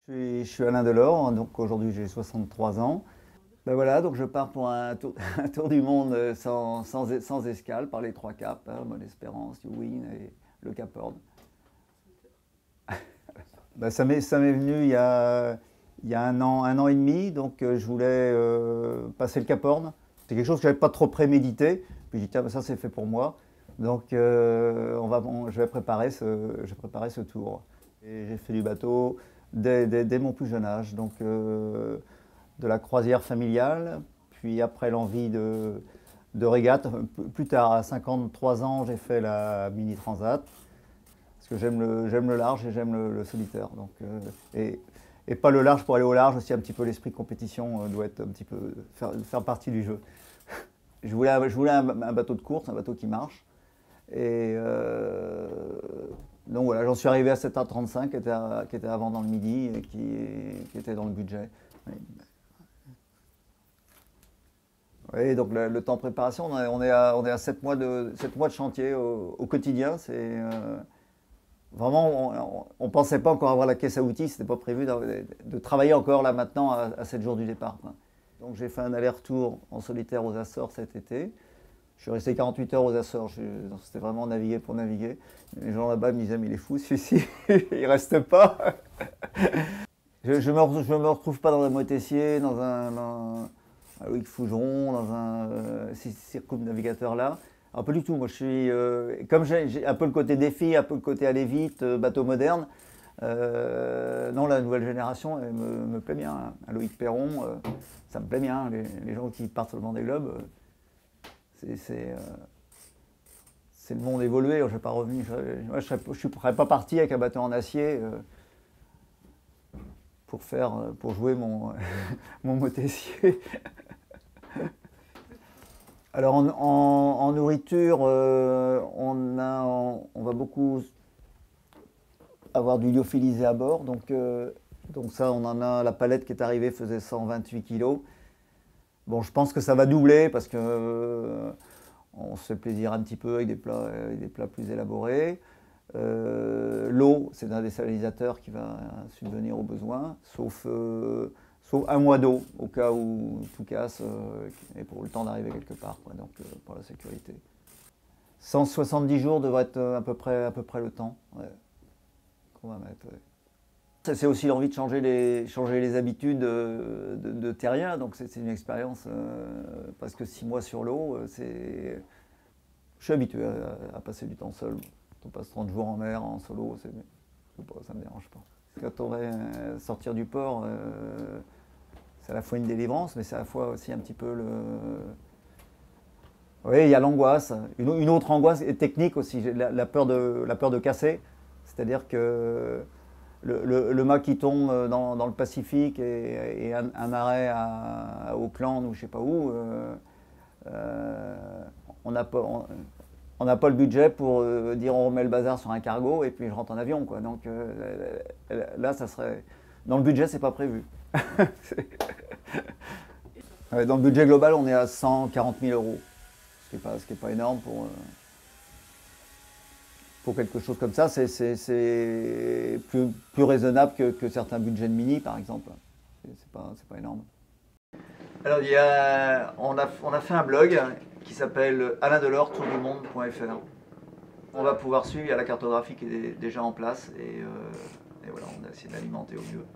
Je suis Alain Delort, donc aujourd'hui j'ai 63 ans. Ben voilà, donc je pars pour un tour, un tour du monde sans escale par les trois caps, hein, Bonne-Espérance, Youwin et le Cap Horn. Ben ça m'est venu il y a un an et demi, donc je voulais passer le Cap Horn. C'était quelque chose que je n'avais pas trop prémédité, puis j'ai dit tiens, ben ça c'est fait pour moi. Donc je vais préparer ce tour. Et j'ai fait du bateau dès mon plus jeune âge, donc de la croisière familiale, puis après l'envie de régate. Plus tard, à 53 ans, j'ai fait la Mini Transat, parce que j'aime le large et j'aime le solitaire. Donc, et pas le large pour aller au large, aussi un petit peu l'esprit de compétition doit être un petit peu faire partie du jeu. Je voulais un bateau de course, un bateau qui marche. Et donc voilà, j'en suis arrivé à 7h35 qui était avant dans le midi et qui était dans le budget. Oui, donc le temps de préparation, on est à 7 mois sept mois de chantier au quotidien. C'est vraiment, on ne pensait pas encore avoir la caisse à outils, c'était pas prévu de travailler encore là maintenant à 7 jours du départ, quoi. Donc j'ai fait un aller-retour en solitaire aux Açores cet été. Je suis resté 48 heures aux Açores, c'était vraiment naviguer pour naviguer. Les gens là-bas me disaient mais il est fou celui-ci, il reste pas. Je me retrouve pas dans un Motessier, dans un Loïc Fougeron, dans un circumnavigateur là. Un peu du tout, moi je suis, comme j'ai un peu le côté défi, un peu le côté aller vite, bateau moderne. Non, la nouvelle génération elle me plaît bien, hein. Loïc Perron, ça me plaît bien, les gens qui partent sur le Vendée Globe. C'est le monde évolué, je ne vais pas revenir. Je ne serais pas parti avec un bateau en acier pour jouer mon, mon Motessier. Alors en nourriture, on va beaucoup avoir du lyophilisé à bord. Donc ça, on en a, la palette qui est arrivée faisait 128 kg. Bon, je pense que ça va doubler parce que on se fait plaisir un petit peu avec des plats plus élaborés. L'eau, c'est un désalisateur qui va subvenir aux besoins, sauf un mois d'eau au cas où tout casse et pour le temps d'arriver quelque part, quoi, donc pour la sécurité. 170 jours devrait être à peu près le temps, ouais, qu'on va mettre. Ouais. C'est aussi l'envie de changer les habitudes de terrien, donc c'est une expérience presque 6 mois sur l'eau. Je suis habitué à passer du temps seul. On passe 30 jours en mer, en solo, ça ne me dérange pas. Quand on va sortir du port, c'est à la fois une délivrance, mais c'est à la fois aussi un petit peu le... Oui, il y a l'angoisse. Une autre angoisse technique aussi, la peur de casser. C'est-à-dire que le mât qui tombe dans le Pacifique et un arrêt à Auckland ou je ne sais pas où, on n'a pas le budget pour dire on remet le bazar sur un cargo et puis je rentre en avion, quoi. Donc là, ça serait... Dans le budget, c'est pas prévu. Dans le budget global, on est à 140 000 euros, ce qui est pas énorme pour quelque chose comme ça. C'est plus raisonnable que certains budgets de mini, par exemple. C'est pas énorme. Alors, on a fait un blog qui s'appelle alaindelortourdumonde.fr. On va pouvoir suivre, il y a la cartographie qui est déjà en place et voilà, on a essayé de l'alimenter au mieux.